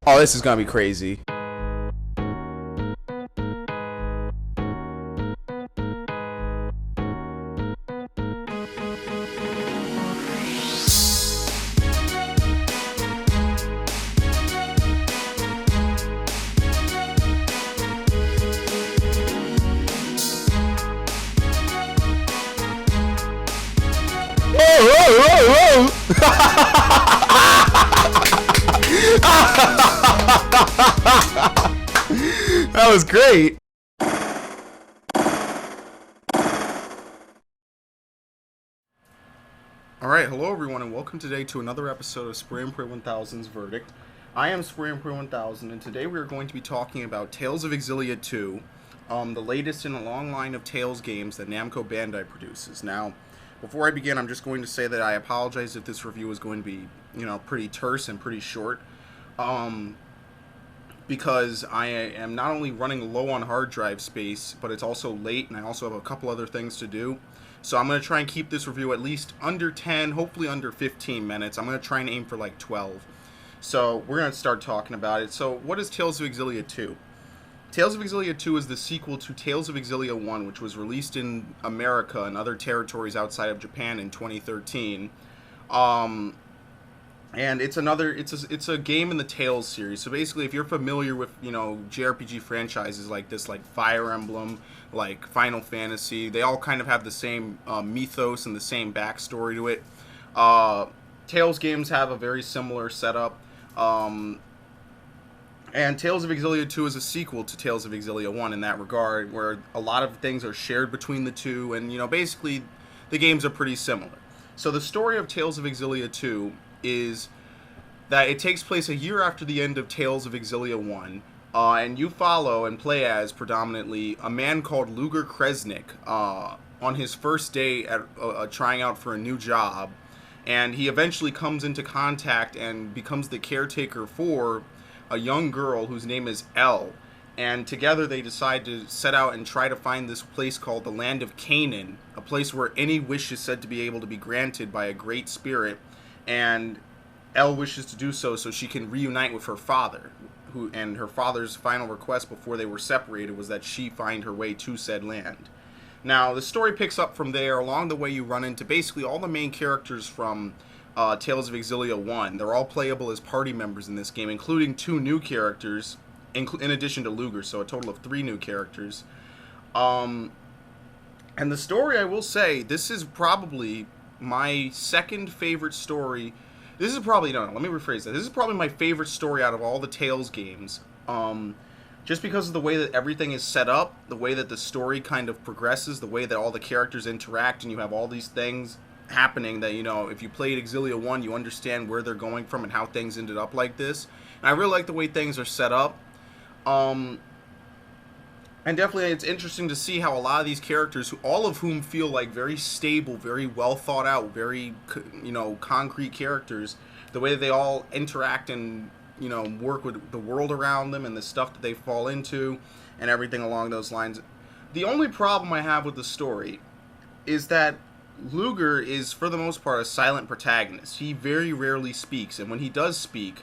Oh, this is gonna be crazy. That was great. Alright, hello everyone, and welcome today to another episode of SpraynPray1000's Verdict. I am SpraynPray1000, and today we are going to be talking about Tales of Xillia 2, the latest in a long line of Tales games that Namco Bandai produces. Now, before I begin, I'm just going to say that I apologize if this review is going to be, pretty terse and pretty short. Because I am not only running low on hard drive space, but it's also late, and I also have a couple other things to do. So I'm going to try and keep this review at least under 10, hopefully under 15 minutes. I'm going to try and aim for like 12. So we're going to start talking about it. So what is Tales of Xillia 2? Tales of Xillia 2 is the sequel to Tales of Xillia 1, which was released in America and other territories outside of Japan in 2013. And it's a game in the Tales series. So basically, if you're familiar with, JRPG franchises like this, like Fire Emblem, like Final Fantasy, they all kind of have the same mythos and the same backstory to it. Tales games have a very similar setup. And Tales of Xillia 2 is a sequel to Tales of Xillia 1 in that regard, where a lot of things are shared between the two, and, basically, the games are pretty similar. So the story of Tales of Xillia 2 is that it takes place a year after the end of Tales of Xillia 1, and you follow and play as, predominantly, a man called Luger Kresnik on his first day at trying out for a new job, and he eventually comes into contact and becomes the caretaker for a young girl whose name is Elle, and together they decide to set out and try to find this place called the Land of Canaan, a place where any wish is said to be able to be granted by a great spirit, and Elle wishes to do so she can reunite with her father, and her father's final request before they were separated was that she find her way to said land. Now, the story picks up from there. Along the way, you run into basically all the main characters from Tales of Xillia 1. They're all playable as party members in this game, including 2 new characters, in addition to Luger, so a total of 3 new characters. And the story, I will say, this is probably my second favorite story. This is probably, no, let me rephrase that. This is probably my favorite story out of all the Tales games. Just because of the way that everything is set up, the way that the story kind of progresses, the way that all the characters interact, and you have all these things happening that, if you played Xillia 1, you understand where they're going from and how things ended up like this. And I really like the way things are set up. And definitely it's interesting to see how a lot of these characters, all of whom feel like very stable, very well thought out, very, concrete characters, the way that they all interact and, work with the world around them and the stuff that they fall into and everything along those lines. The only problem I have with the story is that Luger is, for the most part, a silent protagonist. He very rarely speaks, and when he does speak,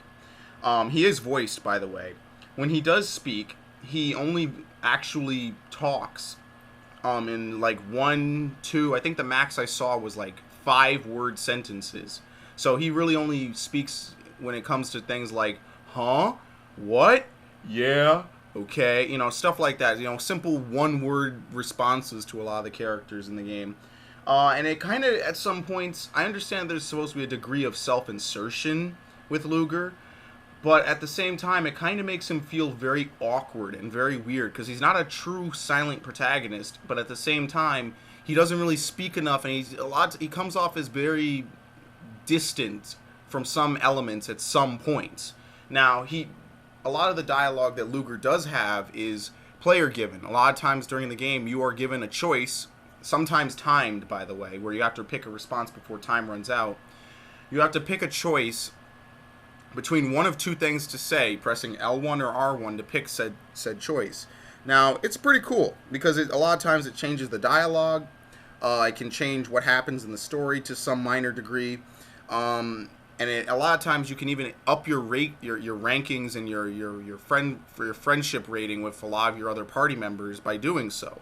he is voiced, by the way. When he does speak, he only actually talks in like 1, 2, I think the max I saw was like 5-word sentences. So he really only speaks when it comes to things like, huh? What? Yeah? Okay? Stuff like that. Simple 1-word responses to a lot of the characters in the game. And it kind of, at some points, I understand there's supposed to be a degree of self-insertion with Luger, but at the same time, it kind of makes him feel very awkward and very weird, because he's not a true silent protagonist, but at the same time, he doesn't really speak enough, and he comes off as very distant from some elements at some points. Now, a lot of the dialogue that Luger does have is player given. A lot of times during the game, you are given a choice, sometimes timed, by the way, where you have to pick a response before time runs out. You have to pick a choice between one of 2 things to say, pressing L1 or R1 to pick said choice. Now, it's pretty cool, because a lot of times it changes the dialogue. It can change what happens in the story to some minor degree. a lot of times you can even up your your rankings and your friendship rating with a lot of your other party members by doing so.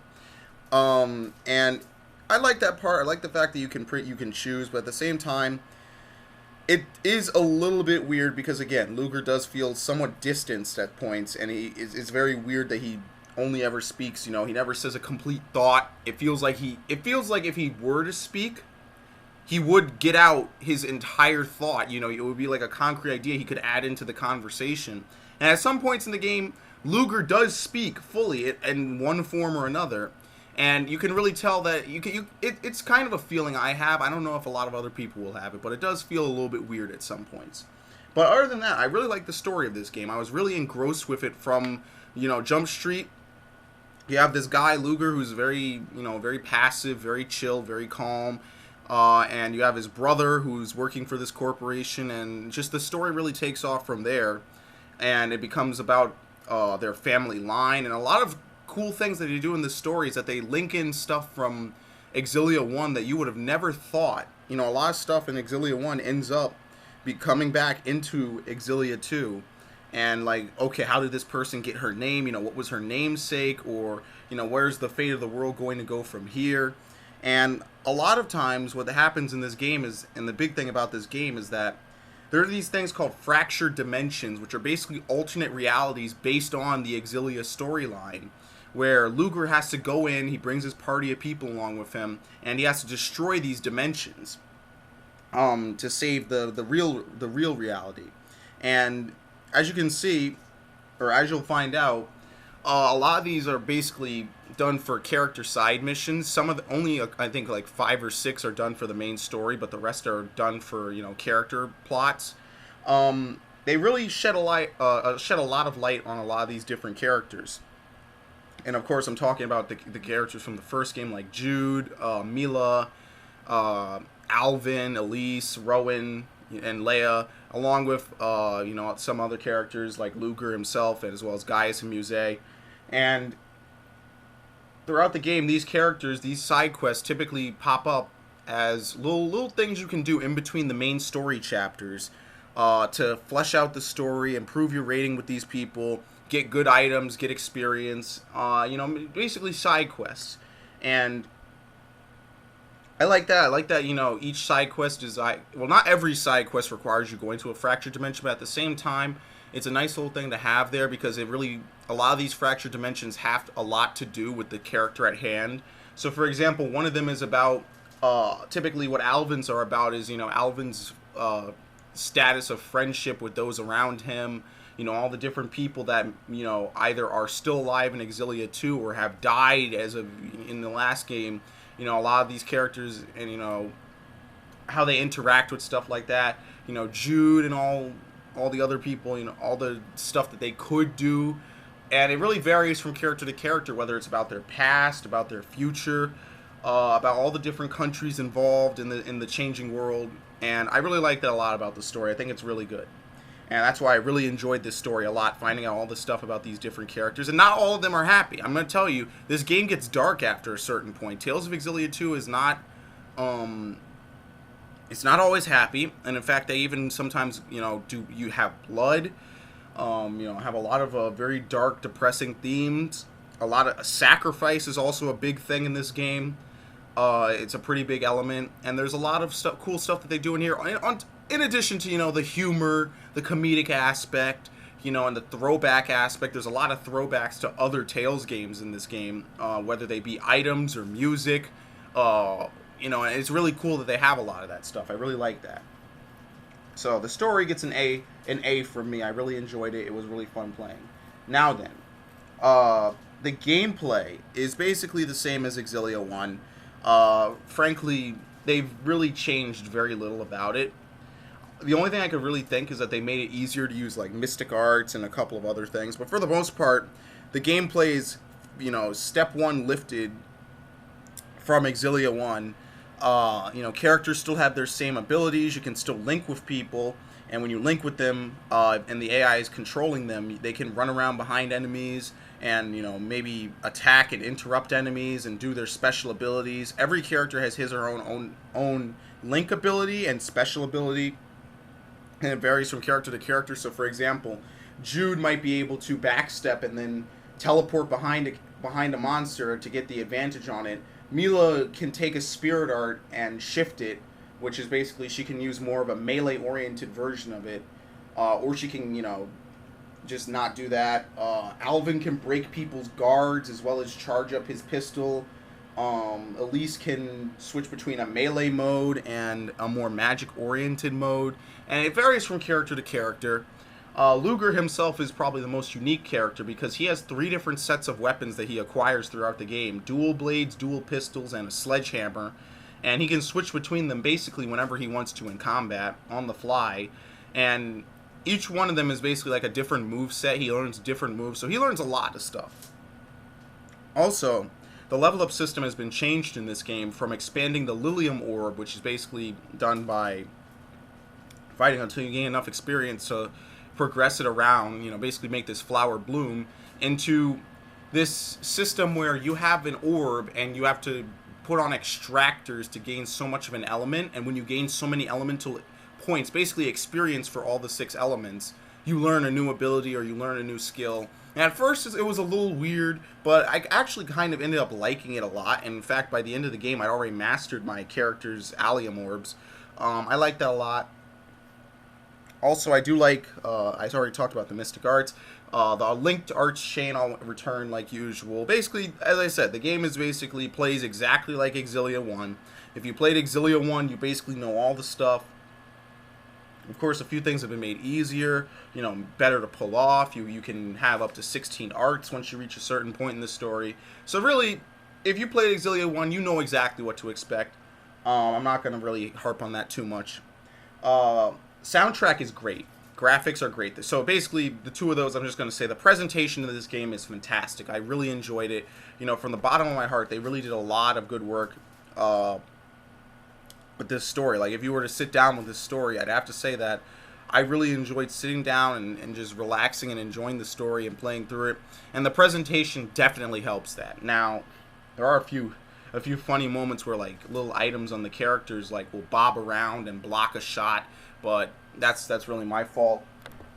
And I like that part. I like the fact that you can choose, but at the same time, it is a little bit weird because again, Luger does feel somewhat distanced at points, and it's very weird that he only ever speaks. He never says a complete thought. It feels like if he were to speak, he would get out his entire thought. It would be like a concrete idea he could add into the conversation. And at some points in the game, Luger does speak fully in one form or another. And you can really tell that it's kind of a feeling I have. I don't know if a lot of other people will have it, but it does feel a little bit weird at some points. But other than that, I really like the story of this game. I was really engrossed with it from, Jump Street. You have this guy, Luger, who's very passive, very chill, very calm. And you have his brother who's working for this corporation, and just the story really takes off from there. And it becomes about their family line, and a lot of cool things that they do in the story is that they link in stuff from Xillia 1 that you would have never thought. A lot of stuff in Xillia 1 ends up coming back into Xillia 2. And like, okay, how did this person get her name? What was her namesake? Or, where's the fate of the world going to go from here? And a lot of times what happens in this game is, and the big thing about this game is that there are these things called fractured dimensions, which are basically alternate realities based on the Xillia storyline, where Luger has to go in, he brings his party of people along with him, and he has to destroy these dimensions to save the real reality. And as you can see, or as you'll find out, a lot of these are basically done for character side missions. Some of the only I think like 5 or 6 are done for the main story, but the rest are done for character plots. They really shed a lot of light on a lot of these different characters. And of course, I'm talking about the characters from the first game, like Jude, Mila, Alvin, Elise, Rowan, and Leia, along with some other characters like Luger himself, and as well as Gaius and Muse. And throughout the game, these characters, these side quests, typically pop up as little things you can do in between the main story chapters to flesh out the story, improve your rating with these people, get good items, get experience, basically side quests. And I like that. I like that, each side quest is, not every side quest requires you going to a fractured dimension, but at the same time, it's a nice little thing to have there because a lot of these fractured dimensions have a lot to do with the character at hand. So, for example, one of them is about, typically what Alvin's are about is, Alvin's status of friendship with those around him, all the different people that, either are still alive in Xillia 2 or have died in the last game. A lot of these characters and, how they interact with stuff like that. Jude and all the other people, all the stuff that they could do. And it really varies from character to character, whether it's about their past, about their future, about all the different countries involved in the changing world. And I really like that a lot about the story. I think it's really good. And that's why I really enjoyed this story a lot, finding out all the stuff about these different characters. And not all of them are happy. I'm going to tell you, this game gets dark after a certain point. Tales of Xillia 2 is not, it's not always happy. And in fact, they even sometimes, you have blood, have a lot of very dark, depressing themes. A lot of sacrifice is also a big thing in this game. It's a pretty big element. And there's a lot of cool stuff that they do in here. In addition to, the humor, the comedic aspect, and the throwback aspect. There's a lot of throwbacks to other Tales games in this game, whether they be items or music. And it's really cool that they have a lot of that stuff. I really like that. So the story gets an A from me. I really enjoyed it. It was really fun playing. Now then, the gameplay is basically the same as Xillia 1. Frankly, they've really changed very little about it. The only thing I could really think is that they made it easier to use like mystic arts and a couple of other things. But for the most part, the gameplay is, step 1 lifted from Xillia 1. Characters still have their same abilities. You can still link with people. And when you link with them and the AI is controlling them, they can run around behind enemies and, maybe attack and interrupt enemies and do their special abilities. Every character has his or her own link ability and special ability. and it varies from character to character. So, for example, Jude might be able to backstep and then teleport behind a monster to get the advantage on it. Mila can take a spirit art and shift it, which is basically she can use more of a melee-oriented version of it, or she can, just not do that. Alvin can break people's guards as well as charge up his pistol. Elise can switch between a melee mode and a more magic-oriented mode, and it varies from character to character. Luger himself is probably the most unique character because he has 3 different sets of weapons that he acquires throughout the game. Dual blades, dual pistols, and a sledgehammer. And he can switch between them basically whenever he wants to in combat, on the fly. And each one of them is basically like a different move set. He learns different moves, so he learns a lot of stuff. Also, the level up system has been changed in this game from expanding the Lilium Orb, which is basically done by fighting until you gain enough experience to progress it around, basically make this flower bloom, into this system where you have an orb and you have to put on extractors to gain so much of an element, and when you gain so many elemental points, basically experience for all the 6 elements, you learn a new ability or you learn a new skill. And at first it was a little weird, but I actually kind of ended up liking it a lot. And in fact, by the end of the game, I'd already mastered my character's allium orbs. I like that a lot. Also, I do like, I already talked about the Mystic Arts. The linked arts chain I'll return like usual. Basically, as I said, the game is basically plays exactly like Xillia 1. If you played Xillia 1, you basically know all the stuff. Of course, a few things have been made easier, better to pull off. You can have up to 16 arts once you reach a certain point in the story. So really, if you played Xillia 1, you know exactly what to expect. I'm not going to really harp on that too much. Soundtrack is great. Graphics are great. So basically, the 2 of those, I'm just going to say the presentation of this game is fantastic. I really enjoyed it. From the bottom of my heart, they really did a lot of good work with this story. Like, if you were to sit down with this story, I'd have to say that I really enjoyed sitting down and just relaxing and enjoying the story and playing through it. And the presentation definitely helps that. Now, there are a few funny moments where, like, little items on the characters, like, will bob around and block a shot. But that's really my fault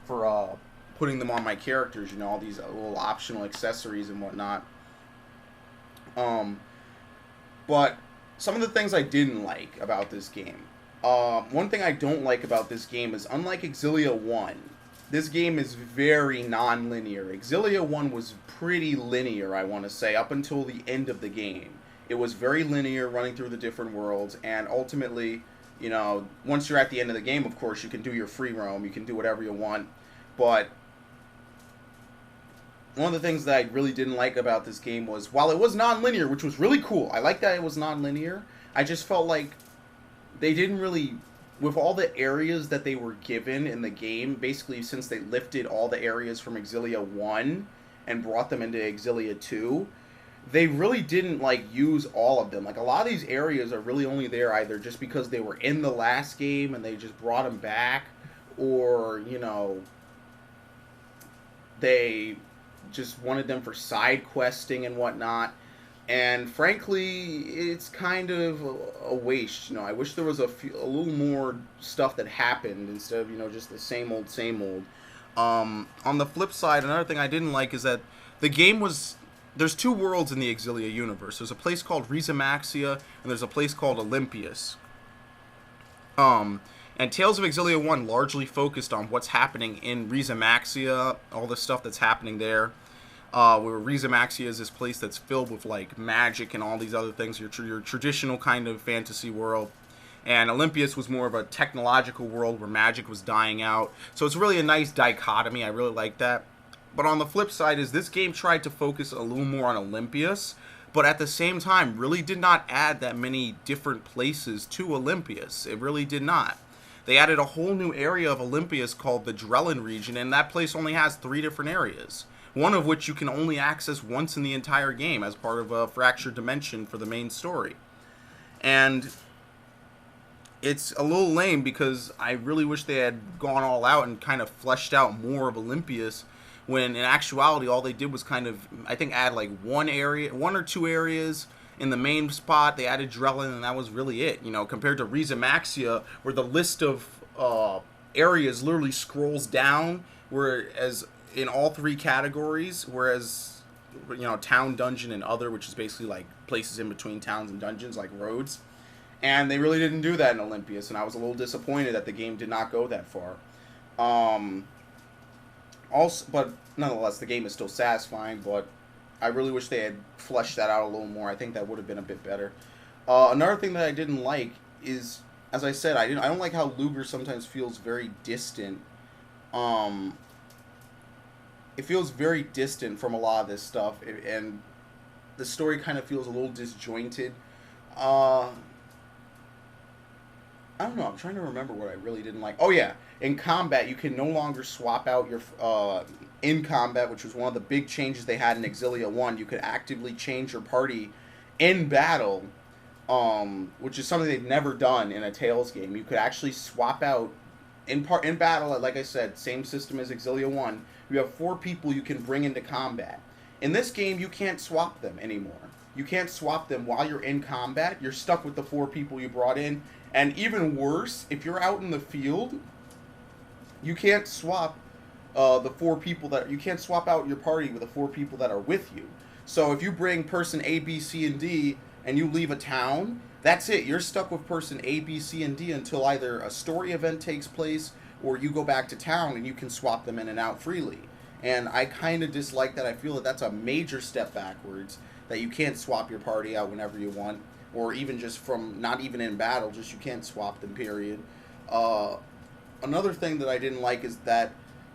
for putting them on my characters, all these little optional accessories and whatnot. But some of the things I didn't like about this game. One thing I don't like about this game is, unlike Xillia 1, this game is very non-linear. Xillia 1 was pretty linear, I want to say, up until the end of the game. It was very linear, running through the different worlds, and ultimately, once you're at the end of the game, of course, you can do your free roam, you can do whatever you want, but one of the things that I really didn't like about this game was, while it was non-linear, which was really cool, I like that it was non-linear, I just felt like they didn't really, with all the areas that they were given in the game, basically since they lifted all the areas from Xillia 1 and brought them into Xillia 2, they really didn't, use all of them. Like, a lot of these areas are really only there either just because they were in the last game and they just brought them back, or, they just wanted them for side questing and whatnot. And frankly, it's kind of a waste. I wish there was a little more stuff that happened instead of, just the same old, same old. On the flip side, another thing I didn't like is that the game was... There's 2 worlds in the Xillia universe. There's a place called Rizamaxia, and there's a place called Olympias. And Tales of Xillia 1 largely focused on what's happening in Rizamaxia, all the stuff that's happening there. Where Rizamaxia is this place that's filled with, magic and all these other things, your traditional kind of fantasy world. And Olympias was more of a technological world where magic was dying out. So it's really a nice dichotomy. I really like that. But on the flip side is this game tried to focus a little more on Olympias, but at the same time really did not add that many different places to Olympias. It really did not. They added a whole new area of Olympias called the Drellin region, and that place only has 3 different areas, one of which you can only access once in the entire game as part of a fractured dimension for the main story. And it's a little lame because I really wish they had gone all out and kind of fleshed out more of Olympias, when in actuality all they did was kind of, I think, add 1 or 2 areas in the main spot. They added Drellin, and that was really it, compared to Rizamaxia, where the list of areas literally scrolls down, whereas in all three categories, whereas town, dungeon, and other, which is basically like places in between towns and dungeons, like roads. And they really didn't do that in Olympias, and I was a little disappointed that the game did not go that far. Also, but nonetheless, the game is still satisfying. But I really wish they had fleshed that out a little more. I think that would have been a bit better. Another thing that I didn't like is, as I said, I don't like how Luger sometimes feels very distant. It feels very distant from a lot of this stuff, and the story kind of feels a little disjointed. I don't know. I'm trying to remember what I really didn't like. Oh yeah, in combat you can no longer swap out your in combat, which was one of the big changes they had in Xillia 1. You could actively change your party in battle, which is something they've never done in a Tales game. You could actually swap out in battle. Like I said, same system as Xillia 1. You have 4 people you can bring into combat. In this game, you can't swap them anymore. You can't swap them while you're in combat. You're stuck with the 4 people you brought in. And even worse, if you're out in the field, you can't swap the 4 people you can't swap out your party with the 4 people that are with you. So if you bring person A, B, C, and D, and you leave a town, that's it. You're stuck with person A, B, C, and D until either a story event takes place or you go back to town and you can swap them in and out freely. And I kind of dislike that. I feel that that's a major step backwards, that you can't swap your party out whenever you want. Or even just from, not even in battle, just you can't swap them, period. Another thing that I didn't like is that,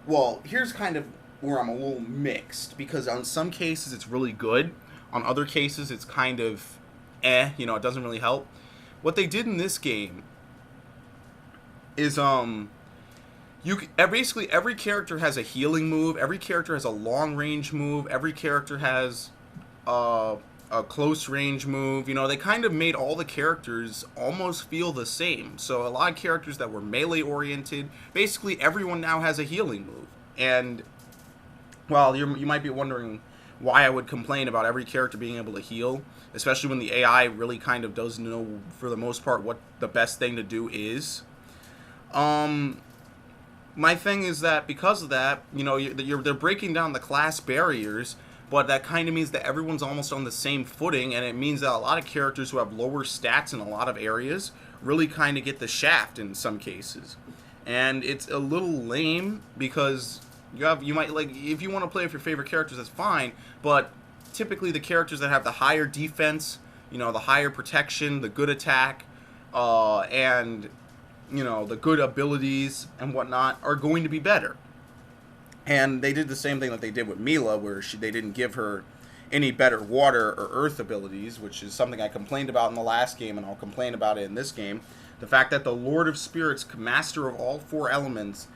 well, here's kind of where I'm a little mixed. Because on some cases it's really good. On other cases it's kind of, it doesn't really help. What they did in this game is, basically every character has a healing move. Every character has a long range move. Every character has, a close range move. They kind of made all the characters almost feel the same. So a lot of characters that were melee oriented, basically everyone now has a healing move. And well, you might be wondering why I would complain about every character being able to heal, especially when the AI really kind of does know for the most part what the best thing to do is. My thing is that because of that, they're breaking down the class barriers. But that kind of means that everyone's almost on the same footing, and it means that a lot of characters who have lower stats in a lot of areas really kind of get the shaft in some cases. And it's a little lame because you might, like, if you want to play with your favorite characters, that's fine, but typically the characters that have the higher defense, the higher protection, the good attack, and, the good abilities and whatnot are going to be better. And they did the same thing that they did with Mila, where they didn't give her any better water or earth abilities, which is something I complained about in the last game, and I'll complain about it in this game. The fact that the Lord of Spirits, master of all 4 elements,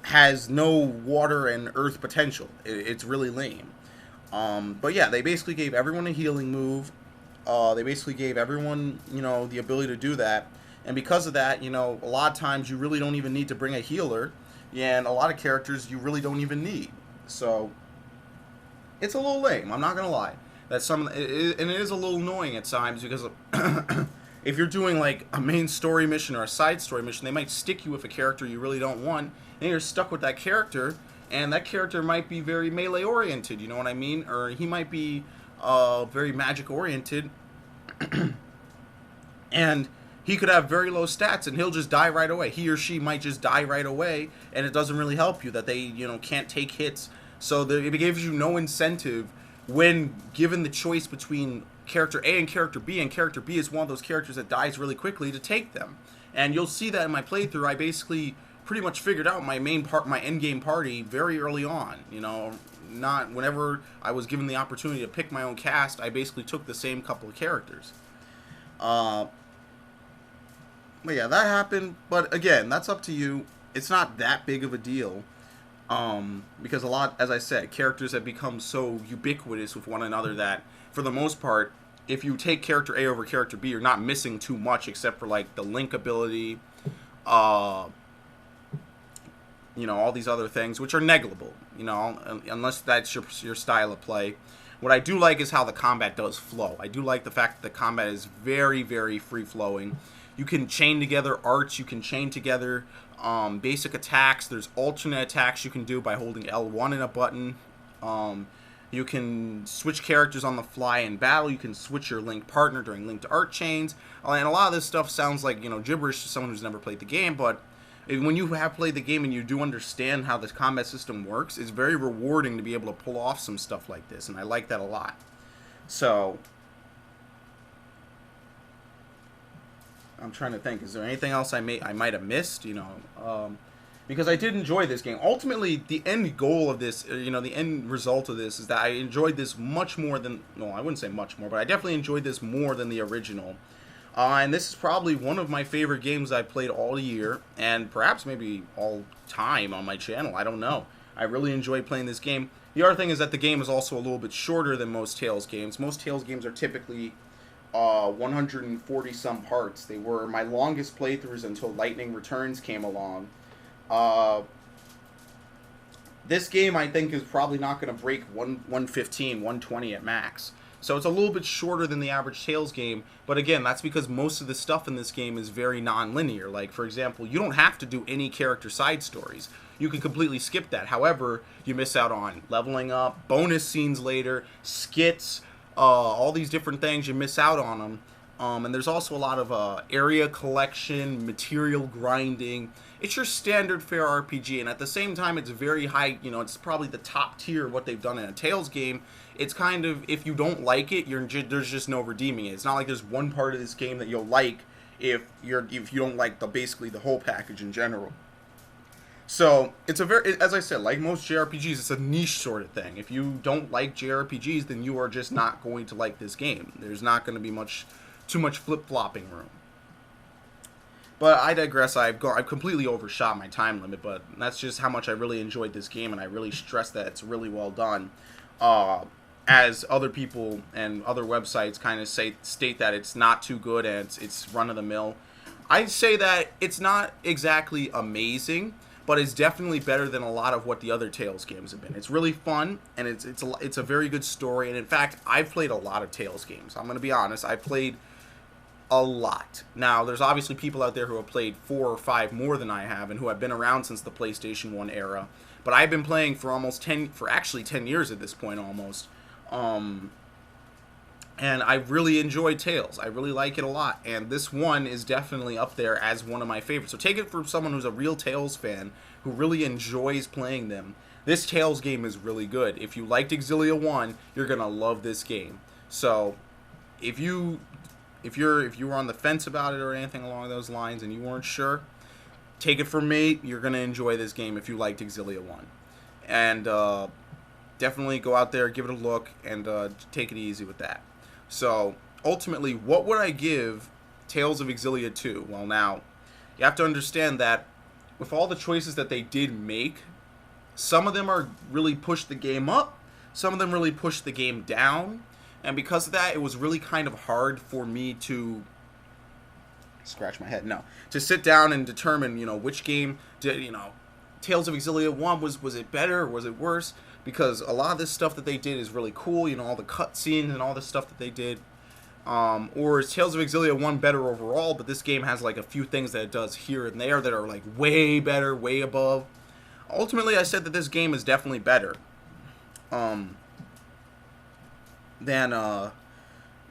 has no water and earth potential. It's really lame. But yeah, they basically gave everyone a healing move. They basically gave everyone, the ability to do that. And because of that, a lot of times you really don't even need to bring a healer. And a lot of characters you really don't even need. So it's a little lame, I'm not gonna lie. And it is a little annoying at times because if you're doing like a main story mission or a side story mission, they might stick you with a character you really don't want, and you're stuck with that character, and that character might be very melee oriented, you know what I mean? Or he might be very magic oriented, and he could have very low stats and he'll just die right away. He or she might just die right away, and it doesn't really help you that they, can't take hits. So it gives you no incentive when given the choice between character A and character B is one of those characters that dies really quickly, to take them. And you'll see that in my playthrough. I basically pretty much figured out my end game party very early on. Not whenever I was given the opportunity to pick my own cast, I basically took the same couple of characters. But yeah, that happened. But again, that's up to you. It's not that big of a deal. Because a lot, as I said, characters have become so ubiquitous with one another that, for the most part, if you take character A over character B, you're not missing too much except for, like, the link ability, all these other things, which are negligible, unless that's your style of play. What I do like is how the combat does flow. I do like the fact that the combat is very, very free-flowing. You can chain together arts. You can chain together basic attacks. There's alternate attacks you can do by holding L1 in a button. You can switch characters on the fly in battle. You can switch your link partner during link to art chains. And a lot of this stuff sounds like, gibberish to someone who's never played the game, but when you have played the game and you do understand how this combat system works, it's very rewarding to be able to pull off some stuff like this, and I like that a lot. So, I'm trying to think, is there anything else I might have missed, because I did enjoy this game. Ultimately, the end goal of this, the end result of this is that I enjoyed this much more than, no, I wouldn't say much more, but I definitely enjoyed this more than the original. And this is probably one of my favorite games I've played all year, and perhaps maybe all time on my channel. I don't know. I really enjoy playing this game. The other thing is that the game is also a little bit shorter than most Tales games. Most Tales games are typically 140 some parts. They were my longest playthroughs until Lightning Returns came along. This game, I think, is probably not going to break 115, 120 at max. So it's a little bit shorter than the average Tales game, but again, that's because most of the stuff in this game is very non-linear. Like, for example, you don't have to do any character side stories. You can completely skip that. However, you miss out on leveling up, bonus scenes later, skits, all these different things. You miss out on them. And there's also a lot of area collection, material grinding. It's your standard fare RPG, and at the same time, it's very high. It's probably the top tier of what they've done in a Tales game. It's kind of, if you don't like it, there's just no redeeming it. It's not like there's one part of this game that you'll like if you don't like basically the whole package in general. So it's as I said, like most JRPGs, it's a niche sort of thing. If you don't like JRPGs, then you are just not going to like this game. There's not going to be too much flip-flopping room. But I digress. I've completely overshot my time limit, but that's just how much I really enjoyed this game, and I really stress that it's really well done. As other people and other websites kind of state that it's not too good and it's run-of-the-mill. I'd say that it's not exactly amazing, but it's definitely better than a lot of what the other Tales games have been. It's really fun, and it's a very good story. And in fact, I've played a lot of Tales games. I'm going to be honest. I've played a lot. Now, there's obviously people out there who have played 4 or 5 more than I have, and who have been around since the PlayStation 1 era. But I've been playing for actually 10 years at this point almost. And I really enjoyed Tales. I really like it a lot, and this one is definitely up there as one of my favorites. So take it from someone who's a real Tales fan who really enjoys playing them. This Tales game is really good. If you liked Xillia 1, you're gonna love this game. So if you were on the fence about it or anything along those lines and you weren't sure, take it from me, you're gonna enjoy this game if you liked Xillia 1. And definitely go out there, give it a look, and take it easy with that. So, ultimately, what would I give Tales of Xillia 2? Well, now, you have to understand that with all the choices that they did make, some of them are really pushed the game up, some of them really pushed the game down, and because of that, it was really kind of hard for me to to sit down and determine, which game did, Tales of Xillia 1, was it better or was it worse? Because a lot of this stuff that they did is really cool, all the cutscenes and all the stuff that they did. Or is Tales of Xillia 1 better overall, but this game has like a few things that it does here and there that are like way better, way above. Ultimately, I said that this game is definitely better than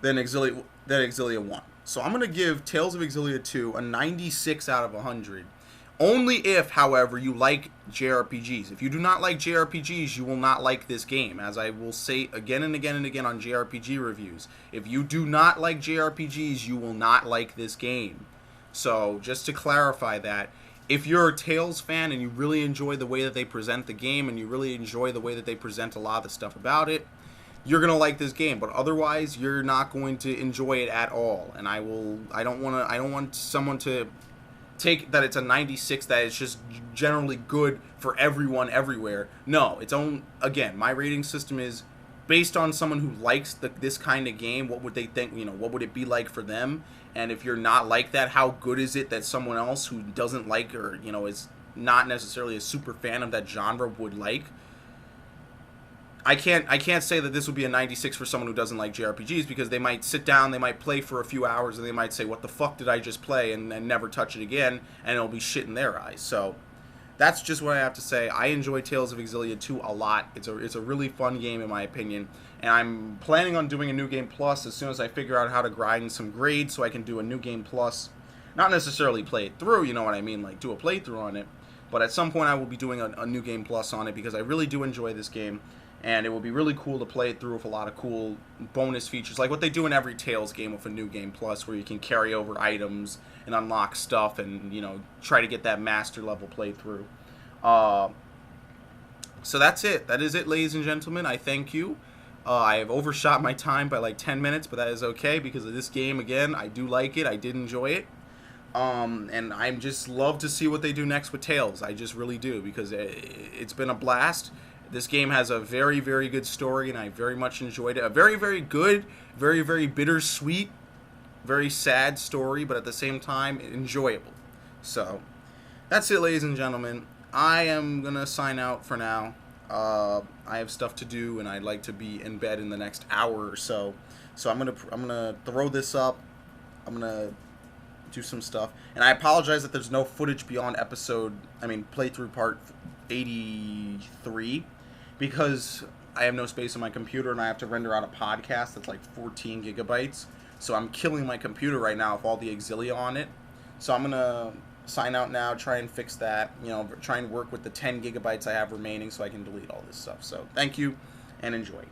Xillia 1. So I'm going to give Tales of Xillia 2 a 96 out of 100. Only if, however, you like JRPGs. If you do not like JRPGs, you will not like this game, as I will say again and again and again on JRPG reviews. If you do not like JRPGs, you will not like this game. So, just to clarify that, if you're a Tales fan and you really enjoy the way that they present the game and you really enjoy the way that they present a lot of the stuff about it, you're going to like this game, but otherwise you're not going to enjoy it at all. And I don't want someone to take that it's a 96, that it's just generally good for everyone everywhere. No, again, my rating system is based on someone who likes this kind of game. What would they think, what would it be like for them? And if you're not like that, how good is it that someone else who doesn't like, or is not necessarily a super fan of that genre would like? I can't say that this would be a 96 for someone who doesn't like JRPGs, because they might sit down, they might play for a few hours, and they might say, what the fuck did I just play, and never touch it again, and it'll be shit in their eyes. So that's just what I have to say. I enjoy Tales of Xillia 2 a lot. It's a really fun game in my opinion, and I'm planning on doing a New Game Plus as soon as I figure out how to grind some grades so I can do a New Game Plus. Not necessarily play it through, you know what I mean, like do a playthrough on it, but at some point I will be doing a New Game Plus on it, because I really do enjoy this game. And it will be really cool to play it through with a lot of cool bonus features, like what they do in every Tales game with a New Game Plus, where you can carry over items and unlock stuff and, you know, try to get that master level playthrough. So that's it. That is it, ladies and gentlemen. I thank you. I have overshot my time by like 10 minutes, but that is okay, because of this game, again, I do like it. I did enjoy it. And I just love to see what they do next with Tales. I just really do, because it's been a blast. This game has a very, very good story, and I very much enjoyed it. A very, very good, very, very bittersweet, very sad story, but at the same time, enjoyable. So, that's it, ladies and gentlemen. I am going to sign out for now. I have stuff to do, and I'd like to be in bed in the next hour or so. So I'm gonna throw this up. I'm going to do some stuff. And I apologize that there's no footage beyond playthrough part 83, because I have no space on my computer, and I have to render out a podcast that's like 14 gigabytes. So I'm killing my computer right now with all the Xillia on it. So I'm going to sign out now, try and fix that, you know, try and work with the 10 gigabytes I have remaining so I can delete all this stuff. So thank you, and enjoy.